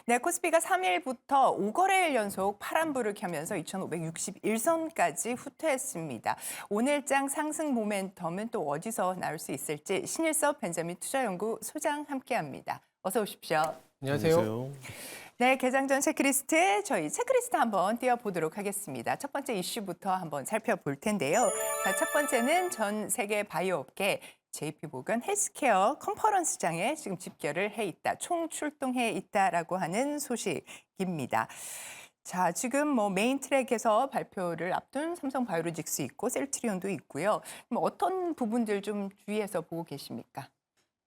네, 코스피가 3일부터 5거래일 연속 파란불을 켜면서 2,561선까지 후퇴했습니다. 오늘장 상승 모멘텀은 또 어디서 나올 수 있을지 신일섭 벤자민 투자연구 소장 함께합니다. 어서 오십시오. 안녕하세요. 네, 개장 전 체크리스트에 저희 체크리스트 한번 띄워보도록 하겠습니다. 첫 번째 이슈부터 한번 살펴볼 텐데요. 자, 첫 번째는 전 세계 바이오 업계 JP모건 헬스케어 컨퍼런스장에 지금 집결을 해 있다, 총출동해 있다라고 하는 소식입니다. 자, 지금 뭐 메인 트랙에서 발표를 앞둔 삼성 바이오로직스 있고 셀트리온도 있고요. 어떤 부분들 좀 주의해서 보고 계십니까?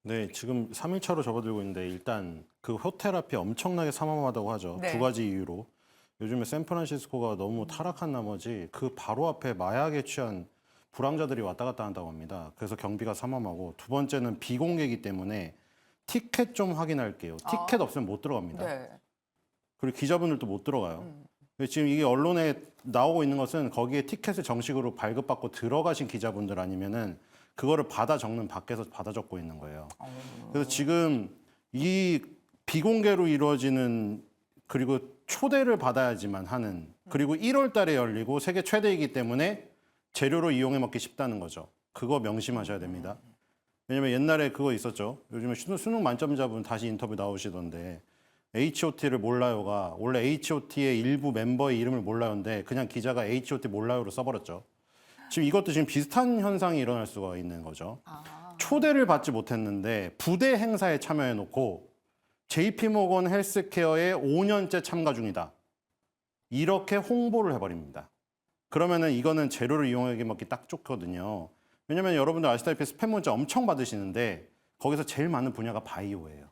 네, 지금 3일차로 접어들고 있는데 일단 그 호텔 앞이 엄청나게 삼엄하다고 하죠. 네. 두 가지 이유로. 요즘에 샌프란시스코가 너무 타락한 나머지 그 바로 앞에 마약에 취한 불황자들이 왔다 갔다 한다고 합니다. 그래서 경비가 삼엄하고 두 번째는 비공개이기 때문에 티켓 좀 확인할게요. 티켓 없으면 못 들어갑니다. 네. 그리고 기자분들도 못 들어가요. 지금 이게 언론에 나오고 있는 것은 거기에 티켓을 정식으로 발급받고 들어가신 기자분들 아니면은 그거를 받아 적는 밖에서 받아 적고 있는 거예요. 그래서 지금 이 비공개로 이루어지는 그리고 초대를 받아야지만 하는 그리고 1월 달에 열리고 세계 최대이기 때문에 재료로 이용해 먹기 쉽다는 거죠. 그거 명심하셔야 됩니다. 왜냐면 옛날에 그거 있었죠. 요즘에 수능 만점자분 다시 인터뷰 나오시던데 H.O.T를 몰라요가 원래 H.O.T의 일부 멤버의 이름을 몰라요인데 그냥 기자가 H.O.T 몰라요로 써버렸죠. 지금 이것도 지금 비슷한 현상이 일어날 수가 있는 거죠. 초대를 받지 못했는데 부대 행사에 참여해놓고 JP모건 헬스케어에 5년째 참가 중이다. 이렇게 홍보를 해버립니다. 그러면은 이거는 재료를 이용하게 먹기 딱 좋거든요. 왜냐면 여러분들 아시다시피 스팸 문자 엄청 받으시는데 거기서 제일 많은 분야가 바이오예요.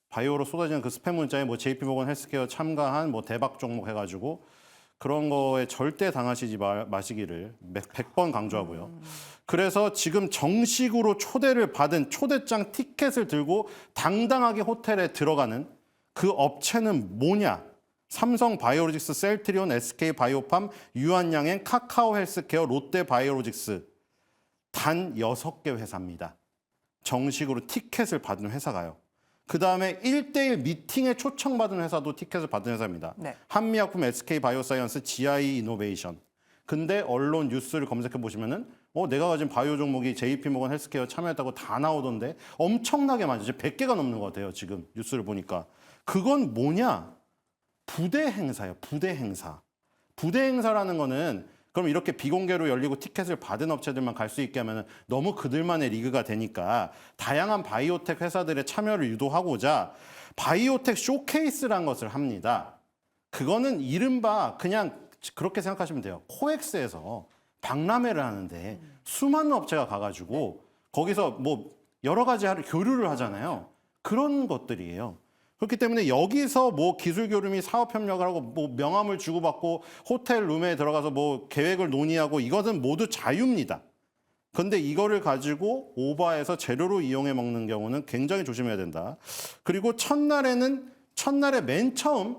바이오로 쏟아지는 그 스팸 문자에 뭐 JP모건 헬스케어 참가한 뭐 대박 종목 해가지고 그런 거에 절대 당하시지 마시기를 100번 강조하고요. 그래서 지금 정식으로 초대를 받은 초대장 티켓을 들고 당당하게 호텔에 들어가는 그 업체는 뭐냐? 삼성 바이오로직스, 셀트리온, SK 바이오팜, 유한양행, 카카오 헬스케어, 롯데 바이오로직스 단 6개 회사입니다. 정식으로 티켓을 받은 회사가요. 그 다음에 1대1 미팅에 초청받은 회사도 티켓을 받은 회사입니다. 네. 한미약품, SK 바이오사이언스, GI 이노베이션. 근데 언론 뉴스를 검색해 보시면은 내가 가진 바이오 종목이 JP모건 헬스케어 참여했다고 다 나오던데 엄청나게 많죠. 100개가 넘는 것 같아요. 지금 뉴스를 보니까. 그건 뭐냐? 부대 행사예요. 부대 행사. 부대 행사라는 거는 그럼 이렇게 비공개로 열리고 티켓을 받은 업체들만 갈 수 있게 하면 너무 그들만의 리그가 되니까 다양한 바이오텍 회사들의 참여를 유도하고자 바이오텍 쇼케이스란 것을 합니다. 그거는 이른바 그냥 그렇게 생각하시면 돼요. 코엑스에서 박람회를 하는데 수많은 업체가 가가지고 거기서 뭐 여러 가지 교류를 하잖아요. 그런 것들이에요. 그렇기 때문에 여기서 뭐 기술 교류 사업 협력을 하고 뭐 명함을 주고받고 호텔 룸에 들어가서 뭐 계획을 논의하고 이것은 모두 자유입니다. 근데 이거를 가지고 오버해서 재료로 이용해 먹는 경우는 굉장히 조심해야 된다. 그리고 첫날에 맨 처음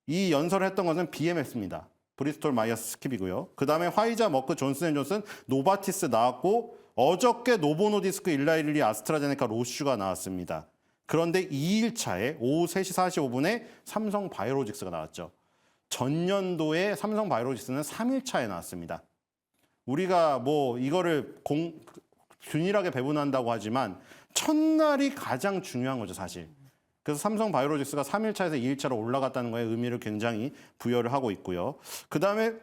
이 연설을 했던 것은 BMS입니다. 브리스톨 마이어스 스킵이고요. 그 다음에 화이자, 머크, 존슨앤존슨, 노바티스 나왔고 어저께 노보노디스크, 일라일리, 아스트라제네카, 로슈가 나왔습니다. 그런데 2일차에 오후 3시 45분에 삼성 바이오로직스가 나왔죠. 전년도에 삼성 바이오로직스는 3일차에 나왔습니다. 우리가 뭐 이거를 균일하게 배분한다고 하지만 첫날이 가장 중요한 거죠, 사실. 그래서 삼성 바이오로직스가 3일차에서 2일차로 올라갔다는 거에 의미를 굉장히 부여를 하고 있고요. 그다음에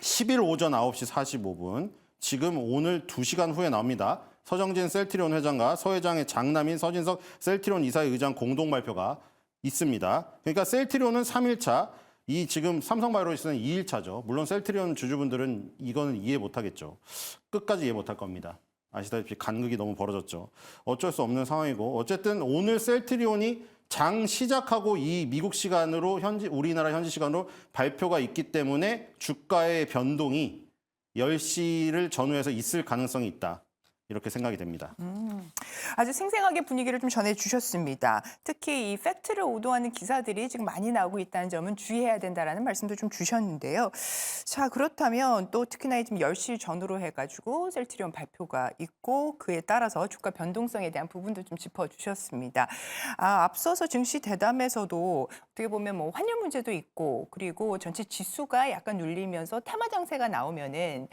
10일 오전 9시 45분, 지금 오늘 2시간 후에 나옵니다. 서정진 셀트리온 회장과 서 회장의 장남인 서진석 셀트리온 이사의 의장 공동 발표가 있습니다. 그러니까 셀트리온은 3일차, 이 지금 삼성바이오로직스는 2일차죠. 물론 셀트리온 주주분들은 이거는 이해 못하겠죠. 끝까지 이해 못할 겁니다. 아시다시피 간극이 너무 벌어졌죠. 어쩔 수 없는 상황이고 어쨌든 오늘 셀트리온이 장 시작하고 이 미국 시간으로 우리나라 현지 시간으로 발표가 있기 때문에 주가의 변동이 10시를 전후해서 있을 가능성이 있다. 이렇게 생각이 됩니다. 아주 생생하게 분위기를 좀 전해주셨습니다. 특히 이 팩트를 오도하는 기사들이 지금 많이 나오고 있다는 점은 주의해야 된다라는 말씀도 좀 주셨는데요. 자, 그렇다면 또 특히나 지금 10시 전후로 해가지고 셀트리온 발표가 있고 그에 따라서 주가 변동성에 대한 부분도 좀 짚어주셨습니다. 앞서서 증시 대담에서도 어떻게 보면 뭐 환율 문제도 있고 그리고 전체 지수가 약간 눌리면서 테마 장세가 나오면은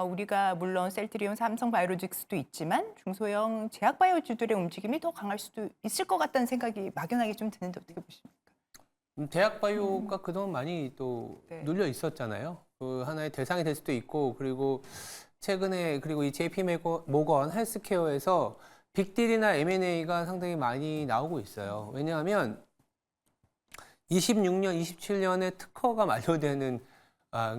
우리가 물론 셀트리온, 삼성바이오로직스도 있지만 중소형 제약바이오주들의 움직임이 더 강할 수도 있을 것 같다는 생각이 막연하게 좀 드는데 어떻게 보십니까? 대학바이오가 그동안 많이 또 네. 눌려 있었잖아요. 그 하나의 대상이 될 수도 있고 그리고 최근에 그리고 이 JP 모건 헬스케어에서 빅딜이나 M&A가 상당히 많이 나오고 있어요. 왜냐하면 26년, 27년에 특허가 만료되는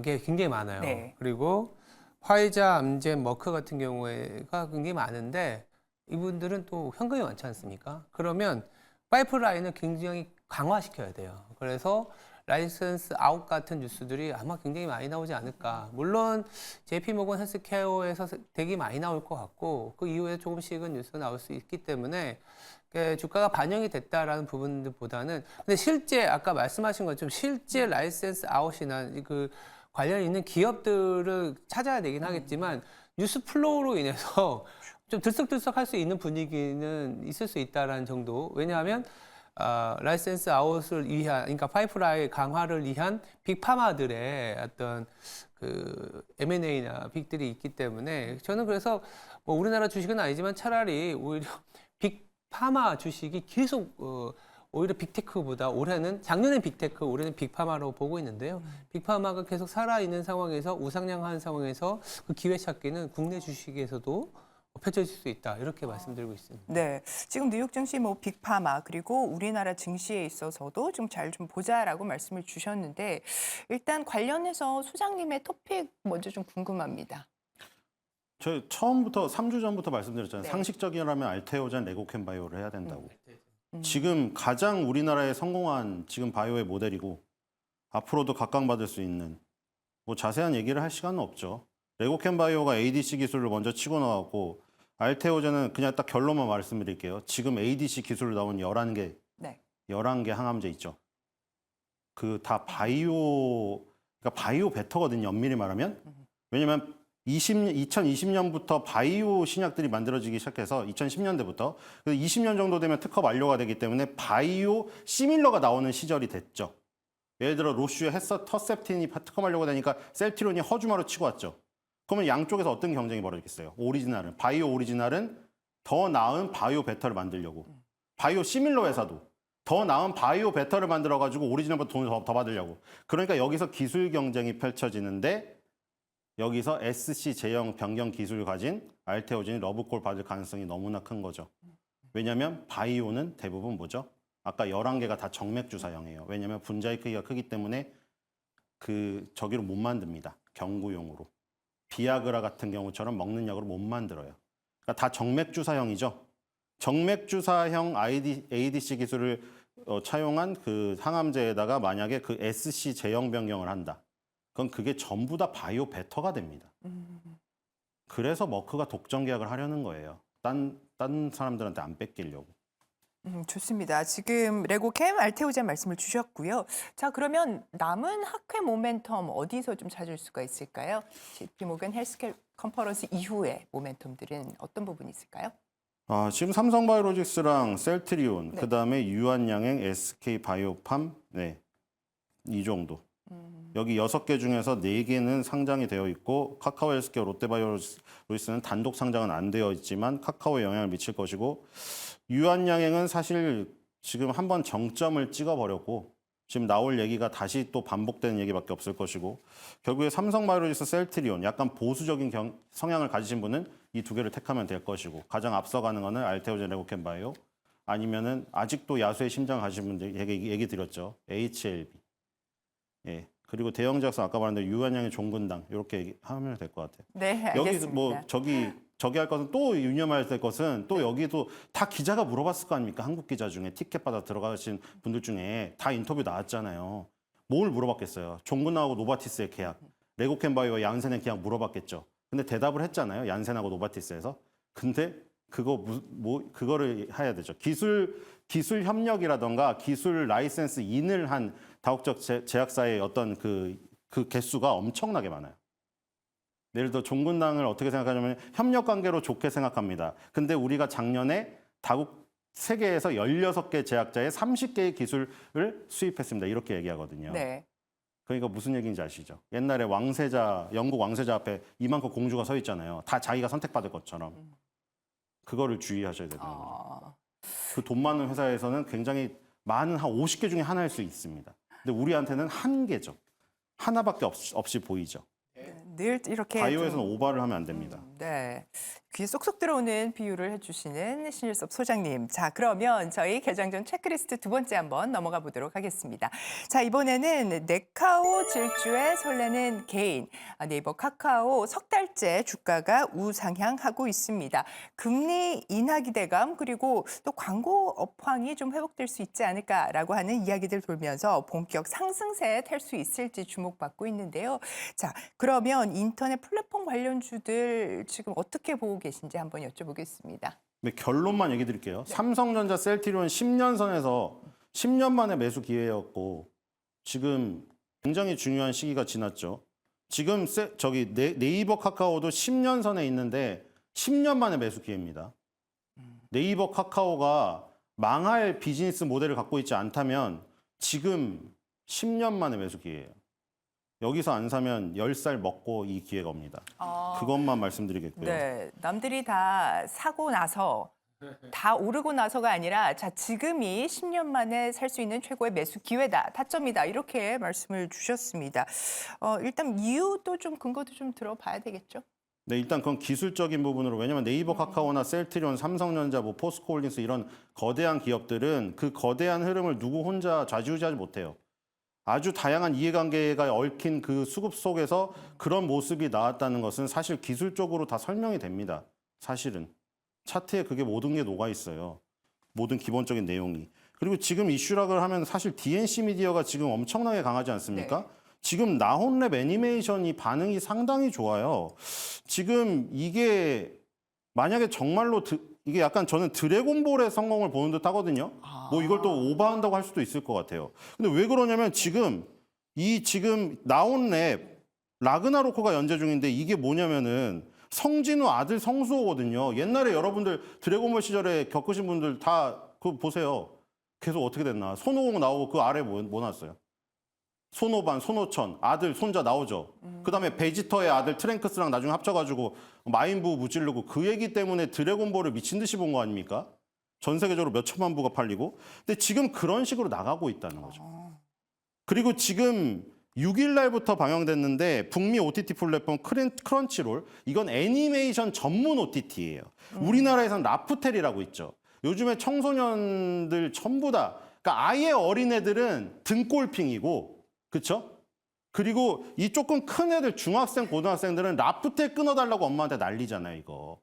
게 굉장히 많아요. 네. 그리고 화이자, 암젠, 머크 같은 경우에가 굉장히 많은데 이분들은 또 현금이 많지 않습니까? 그러면 파이프라인을 굉장히 강화시켜야 돼요. 그래서 라이선스 아웃 같은 뉴스들이 아마 굉장히 많이 나오지 않을까. 물론 JP모건 헬스케어에서 되게 많이 나올 것 같고 그 이후에 조금씩은 뉴스가 나올 수 있기 때문에 주가가 반영이 됐다라는 부분들보다는 근데 실제 아까 말씀하신 것처럼 실제 라이선스 아웃이나 그 관련 있는 기업들을 찾아야 되긴 하겠지만 뉴스 플로우로 인해서 좀 들썩들썩할 수 있는 분위기는 있을 수 있다라는 정도. 왜냐하면 라이센스 아웃을 위한, 그러니까 파이프라인 강화를 위한 빅파마들의 어떤 그 M&A나 빅들이 있기 때문에 저는 그래서 뭐 우리나라 주식은 아니지만 차라리 오히려 빅파마 주식이 계속 오히려 빅테크보다 올해는 작년엔 빅테크, 올해는 빅파마로 보고 있는데요. 빅파마가 계속 살아있는 상황에서 우상향하는 상황에서 그 기회 찾기는 국내 주식에서도 펼쳐질 수 있다 이렇게 말씀드리고 있습니다. 네, 지금 뉴욕 증시 뭐 빅파마 그리고 우리나라 증시에 있어서도 좀 잘 좀 보자라고 말씀을 주셨는데 일단 관련해서 소장님의 토픽 먼저 좀 궁금합니다. 저 처음부터 3주 전부터 말씀드렸잖아요. 네. 상식적이라면 알테오젠, 레고캠 바이오를 해야 된다고. 지금 가장 우리나라에 성공한 지금 바이오의 모델이고 앞으로도 각광받을 수 있는 뭐 자세한 얘기를 할 시간은 없죠. 레고캠 바이오가 ADC 기술을 먼저 치고 나왔고 알테오젠은 그냥 딱 결론만 말씀드릴게요. 지금 ADC 기술로 나온 11개, 네. 11개 항암제 있죠. 그 다 바이오, 그러니까 바이오 베터거든요. 엄밀히 말하면. 왜냐면 2020년부터 바이오 신약들이 만들어지기 시작해서 2010년대부터 20년 정도 되면 특허 만료가 되기 때문에 바이오 시밀러가 나오는 시절이 됐죠. 예를 들어 로슈의 터셉틴이 특허 만료가 되니까 셀트리온이 허주마로 치고 왔죠. 그러면 양쪽에서 어떤 경쟁이 벌어지겠어요? 오리지널은 바이오 오리지널은 더 나은 바이오 베터를 만들려고 바이오 시밀러 회사도 더 나은 바이오 베터를 만들어가지고 오리지널보다 돈을 더 받으려고. 그러니까 여기서 기술 경쟁이 펼쳐지는데 여기서 SC 제형 변경 기술을 가진 알테오젠이 러브콜 받을 가능성이 너무나 큰 거죠. 왜냐하면 바이오는 대부분 뭐죠? 아까 11개가 다 정맥주사형이에요. 왜냐하면 분자의 크기가 크기 때문에 그 저기로 못 만듭니다. 경구용으로. 비아그라 같은 경우처럼 먹는 약으로 못 만들어요. 그러니까 다 정맥주사형이죠. 정맥주사형 ADC 기술을 차용한 그 항암제에다가 만약에 그 SC 제형 변경을 한다. 그럼 그게 전부 다 바이오 베터가 됩니다. 그래서 머크가 독점 계약을 하려는 거예요. 딴 사람들한테 안 뺏기려고. 좋습니다. 지금 레고캠, 알테오젠 말씀을 주셨고요. 자, 그러면 남은 학회 모멘텀 어디서 좀 찾을 수가 있을까요? JP모건 헬스케어 컨퍼런스 이후의 모멘텀들은 어떤 부분이 있을까요? 지금 삼성바이오로직스랑 셀트리온, 네. 그다음에 유한양행, SK바이오팜, 네, 이 정도. 여기 6개 중에서 4개는 상장이 되어 있고 카카오 헬스케어, 롯데바이오로직스는 단독 상장은 안 되어 있지만 카카오에 영향을 미칠 것이고 유한양행은 사실 지금 한번 정점을 찍어버렸고 지금 나올 얘기가 다시 또 반복되는 얘기밖에 없을 것이고 결국에 삼성바이오로직스, 셀트리온 약간 보수적인 성향을 가지신 분은 이 2개를 택하면 될 것이고 가장 앞서가는 거는 알테오젠, 레고캠바이오 아니면은 아직도 야수의 심장을 가지신 분들 얘기 드렸죠. HLB. 예. 그리고 대형 제약사 아까 말한 대로 유한양의 종근당 이렇게 얘기하면 될 것 같아요. 네, 알겠습니다. 여기 뭐 저기 할 것은 또 유념할 것은 또 여기도 다 기자가 물어봤을 거 아닙니까? 한국 기자 중에 티켓 받아 들어가신 분들 중에 다 인터뷰 나왔잖아요. 뭘 물어봤겠어요? 종근당하고 노바티스의 계약, 레고캠바이오와 얀센의 계약 물어봤겠죠. 근데 대답을 했잖아요. 얀센하고 노바티스에서. 근데 그거를 해야 되죠. 기술 협력이라던가 기술 라이센스 인을 한 다국적 제약사의 어떤 그 개수가 엄청나게 많아요. 예를 들어 종군당을 어떻게 생각하냐면 협력 관계로 좋게 생각합니다. 근데 우리가 작년에 다국 세계에서 16개 제약자의 30개의 기술을 수입했습니다. 이렇게 얘기하거든요. 네. 그러니까 무슨 얘기인지 아시죠? 옛날에 영국 왕세자 앞에 이만큼 공주가 서 있잖아요. 다 자기가 선택받을 것처럼. 그거를 주의하셔야 되는 거죠. 그 돈 많은 회사에서는 굉장히 많은 한 50개 중에 하나일 수 있습니다. 근데 우리한테는 한 개죠. 하나밖에 없이 보이죠. 늘 이렇게 바이오에서는 오바를 하면 안 됩니다. 네. 귀에 쏙쏙 들어오는 비유를 해주시는 신일섭 소장님. 자, 그러면 저희 개장 전 체크리스트 두 번째 한번 넘어가 보도록 하겠습니다. 자, 이번에는 네카오 질주에 설레는 개인. 네이버 카카오 석 달째 주가가 우상향하고 있습니다. 금리 인하 기대감 그리고 또 광고 업황이 좀 회복될 수 있지 않을까라고 하는 이야기들 돌면서 본격 상승세에 탈 수 있을지 주목받고 있는데요. 자, 그러면 인터넷 플랫폼 관련주들 지금 어떻게 보고 계신지 한번 여쭤보겠습니다. 네, 결론만 얘기 드릴게요. 삼성전자 셀트리온 10년 선에서 10년 만에 매수 기회였고 지금 굉장히 중요한 시기가 지났죠. 지금 네이버 카카오도 10년 선에 있는데 10년 만에 매수 기회입니다. 네이버 카카오가 망할 비즈니스 모델을 갖고 있지 않다면 지금 10년 만에 매수 기회예요. 여기서 안 사면 10살 먹고 이 기회가 옵니다. 그것만 말씀드리겠고요. 네, 남들이 다 사고 나서 다 오르고 나서가 아니라 자 지금이 10년 만에 살 수 있는 최고의 매수 기회다, 타점이다 이렇게 말씀을 주셨습니다. 일단 이유도 좀 근거도 좀 들어봐야 되겠죠? 네, 일단 그건 기술적인 부분으로 왜냐하면 네이버 카카오나 셀트리온, 삼성전자, 포스코홀딩스 이런 거대한 기업들은 그 거대한 흐름을 누구 혼자 좌지우지하지 못해요. 아주 다양한 이해관계가 얽힌 그 수급 속에서 그런 모습이 나왔다는 것은 사실 기술적으로 다 설명이 됩니다. 사실은. 차트에 그게 모든 게 녹아 있어요. 모든 기본적인 내용이. 그리고 지금 이슈락을 하면 사실 DNC 미디어가 지금 엄청나게 강하지 않습니까? 네. 지금 나혼랩 애니메이션이 반응이 상당히 좋아요. 지금 이게 만약에 정말로 이게 약간 저는 드래곤볼의 성공을 보는 듯 하거든요. 뭐 이걸 또 오버한다고 할 수도 있을 것 같아요. 근데 왜 그러냐면 지금 나온랩 라그나로크가 연재 중인데 이게 뭐냐면은 성진우 아들 성수호거든요. 옛날에 여러분들 드래곤볼 시절에 겪으신 분들 다 그거 보세요. 계속 어떻게 됐나. 손오공 나오고 그 아래 뭐 나왔어요? 손오반, 손오천, 아들, 손자 나오죠. 그다음에 베지터의 아들 트랭크스랑 나중에 합쳐가지고 마인부 무찌르고 그 얘기 때문에 드래곤볼을 미친 듯이 본 거 아닙니까? 전 세계적으로 몇 천만 부가 팔리고. 근데 지금 그런 식으로 나가고 있다는 거죠. 그리고 지금 6일 날부터 방영됐는데 북미 OTT 플랫폼 크런치롤 이건 애니메이션 전문 OTT예요. 우리나라에서는 라프텔이라고 있죠. 요즘에 청소년들 전부 다 그러니까 아예 어린애들은 등골핑이고 그렇죠? 그리고 이 조금 큰 애들 중학생 고등학생들은 라프텔 끊어달라고 엄마한테 난리잖아요 이거.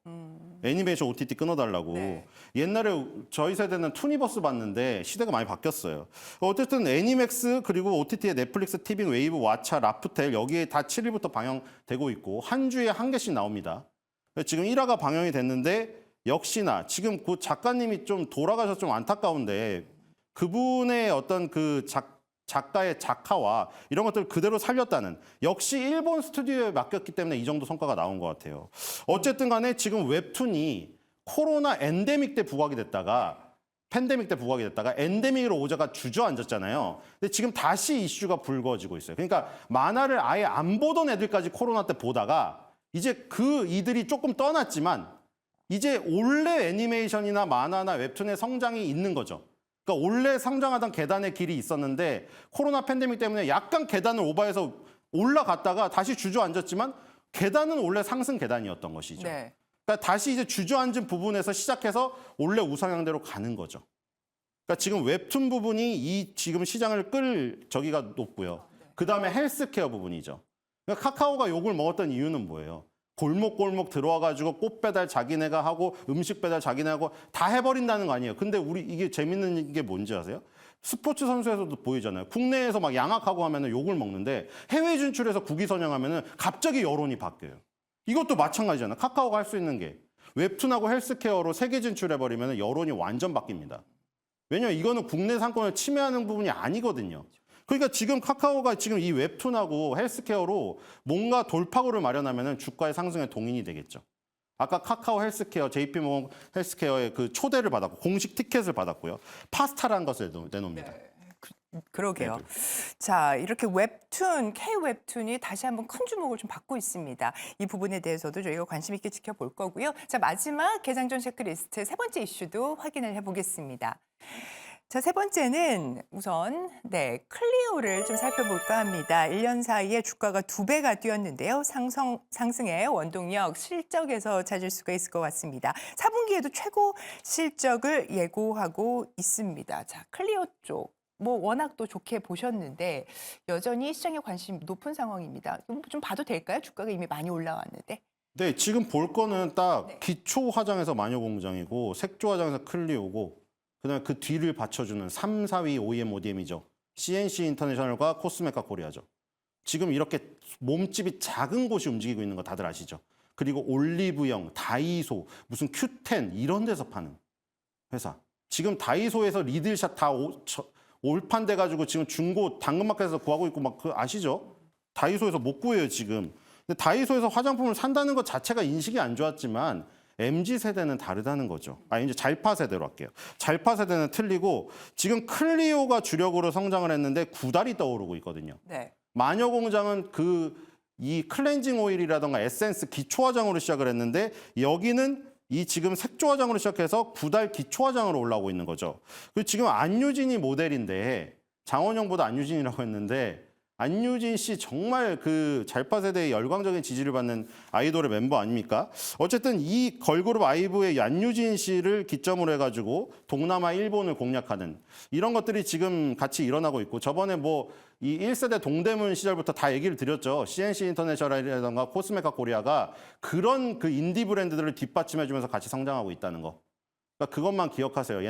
애니메이션 OTT 끊어달라고. 네. 옛날에 저희 세대는 투니버스 봤는데 시대가 많이 바뀌었어요. 어쨌든 애니맥스 그리고 OTT의 넷플릭스, 티빙, 웨이브, 왓챠, 라프텔 여기에 다 7일부터 방영되고 있고 한 주에 한 개씩 나옵니다. 지금 1화가 방영이 됐는데 역시나 지금 그 작가님이 좀 돌아가셔서 좀 안타까운데 그분의 어떤 그 작가의 작화와 이런 것들을 그대로 살렸다는 역시 일본 스튜디오에 맡겼기 때문에 이 정도 성과가 나온 것 같아요. 어쨌든 간에 지금 웹툰이 코로나 엔데믹 때 부각이 됐다가 팬데믹 때 부각이 됐다가 엔데믹으로 오자가 주저앉았잖아요. 근데 지금 다시 이슈가 불거지고 있어요. 그러니까 만화를 아예 안 보던 애들까지 코로나 때 보다가 이제 이들이 조금 떠났지만 이제 원래 애니메이션이나 만화나 웹툰의 성장이 있는 거죠. 그러니까 원래 성장하던 계단의 길이 있었는데 코로나 팬데믹 때문에 약간 계단을 오버해서 올라갔다가 다시 주저앉았지만 계단은 원래 상승 계단이었던 것이죠. 네. 그러니까 다시 이제 주저앉은 부분에서 시작해서 원래 우상향대로 가는 거죠. 그러니까 지금 웹툰 부분이 이 지금 시장을 저기가 높고요. 그다음에 헬스케어 부분이죠. 그러니까 카카오가 욕을 먹었던 이유는 뭐예요? 골목골목 들어와가지고 꽃 배달 자기네가 하고 음식 배달 자기네 하고 다 해버린다는 거 아니에요. 근데 이게 재밌는 게 뭔지 아세요? 스포츠 선수에서도 보이잖아요. 국내에서 막 양악하고 하면은 욕을 먹는데 해외 진출해서 국위 선양하면은 갑자기 여론이 바뀌어요. 이것도 마찬가지잖아요. 카카오가 할 수 있는 게. 웹툰하고 헬스케어로 세계 진출해버리면 여론이 완전 바뀝니다. 왜냐하면 이거는 국내 상권을 침해하는 부분이 아니거든요. 그러니까 지금 카카오가 지금 이 웹툰하고 헬스케어로 뭔가 돌파구를 마련하면 주가의 상승에 동인이 되겠죠. 아까 카카오 헬스케어, JP모건 헬스케어의 그 초대를 받았고 공식 티켓을 받았고요. 파스타라는 것을 내놓습니다. 그러게요. 네. 자, 이렇게 웹툰, K-웹툰이 다시 한번 큰 주목을 좀 받고 있습니다. 이 부분에 대해서도 저희가 관심 있게 지켜볼 거고요. 자, 마지막 개장 전 체크리스트 세 번째 이슈도 확인을 해보겠습니다. 자, 세 번째는 우선 클리오를 좀 살펴볼까 합니다. 1년 사이에 주가가 2배가 뛰었는데요. 상승의 원동력 실적에서 찾을 수가 있을 것 같습니다. 4분기에도 최고 실적을 예고하고 있습니다. 자, 클리오 쪽. 뭐 워낙 또 좋게 보셨는데 여전히 시장에 관심 높은 상황입니다. 좀 봐도 될까요? 주가가 이미 많이 올라왔는데. 네, 지금 볼 거는 딱 네. 기초 화장에서 마녀공장이고 색조 화장에서 클리오고 그다음에 그 뒤를 받쳐주는 3, 4위 OEM, ODM이죠. CNC 인터내셔널과 코스메카 코리아죠. 지금 이렇게 몸집이 작은 곳이 움직이고 있는 거 다들 아시죠? 그리고 올리브영, 다이소, 무슨 큐텐 이런 데서 파는 회사. 지금 다이소에서 리들샷 다 올판돼 가지고 지금 중고 당근마켓에서 구하고 있고 막 그 아시죠? 다이소에서 못 구해요 지금. 근데 다이소에서 화장품을 산다는 것 자체가 인식이 안 좋았지만 MZ 세대는 다르다는 거죠. 이제 잘파 세대로 할게요. 잘파 세대는 틀리고 지금 클리오가 주력으로 성장을 했는데 구달이 떠오르고 있거든요. 네. 마녀공장은 이 클렌징 오일이라던가 에센스 기초 화장으로 시작을 했는데 여기는 이 지금 색조 화장으로 시작해서 구달 기초 화장으로 올라오고 있는 거죠. 그리고 지금 안유진이 모델인데 장원영보다 안유진이라고 했는데 안유진 씨 정말 그 잘파 세대의 열광적인 지지를 받는 아이돌의 멤버 아닙니까? 어쨌든 이 걸그룹 아이브의 안유진 씨를 기점으로 해가지고 동남아 일본을 공략하는 이런 것들이 지금 같이 일어나고 있고 저번에 뭐 이 1세대 동대문 시절부터 다 얘기를 드렸죠. CNC 인터내셔널이라던가 코스메카 코리아가 그런 그 인디 브랜드들을 뒷받침해주면서 같이 성장하고 있다는 거. 그러니까 그것만 기억하세요.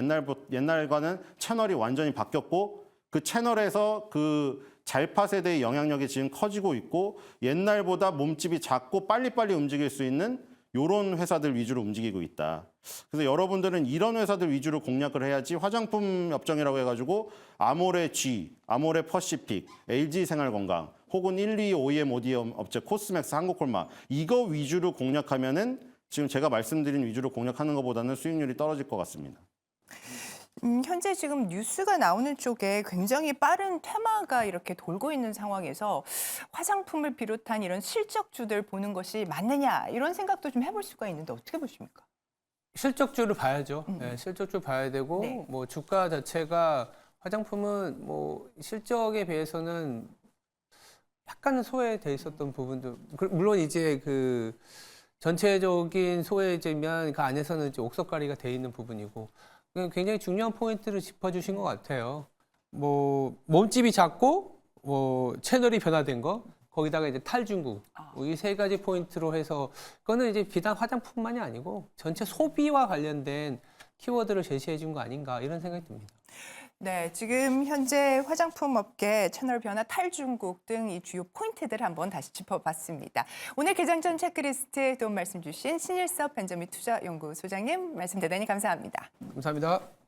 옛날과는 채널이 완전히 바뀌었고 그 채널에서 그 잘파 세대의 영향력이 지금 커지고 있고 옛날보다 몸집이 작고 빨리빨리 움직일 수 있는 이런 회사들 위주로 움직이고 있다. 그래서 여러분들은 이런 회사들 위주로 공략을 해야지 화장품 업종이라고 해가지고 아모레 G, 아모레 퍼시픽, LG 생활건강 혹은 1, 2 OEM, ODM 업체 코스맥스, 한국콜마 이거 위주로 공략하면은 지금 제가 말씀드린 위주로 공략하는 것보다는 수익률이 떨어질 것 같습니다. 현재 지금 뉴스가 나오는 쪽에 굉장히 빠른 테마가 이렇게 돌고 있는 상황에서 화장품을 비롯한 이런 실적주들 보는 것이 맞느냐 이런 생각도 좀 해볼 수가 있는데 어떻게 보십니까? 실적주를 봐야죠. 네, 실적주 봐야 되고 네. 뭐 주가 자체가 화장품은 뭐 실적에 비해서는 약간은 소외돼 있었던 부분도 물론 이제 그 전체적인 소외제면 그 안에서는 이제 옥석가리가 돼 있는 부분이고 굉장히 중요한 포인트를 짚어주신 것 같아요. 뭐 몸집이 작고 뭐 채널이 변화된 거 거기다가 이제 탈중국 이 세 가지 포인트로 해서 그거는 이제 비단 화장품만이 아니고 전체 소비와 관련된 키워드를 제시해 준 거 아닌가 이런 생각이 듭니다. 네, 지금 현재 화장품 업계 채널 변화, 탈중국 등 이 주요 포인트들을 한번 다시 짚어봤습니다. 오늘 개장 전 체크리스트에 도움 말씀 주신 신일섭 벤저민 투자연구소장님 말씀 대단히 감사합니다. 감사합니다.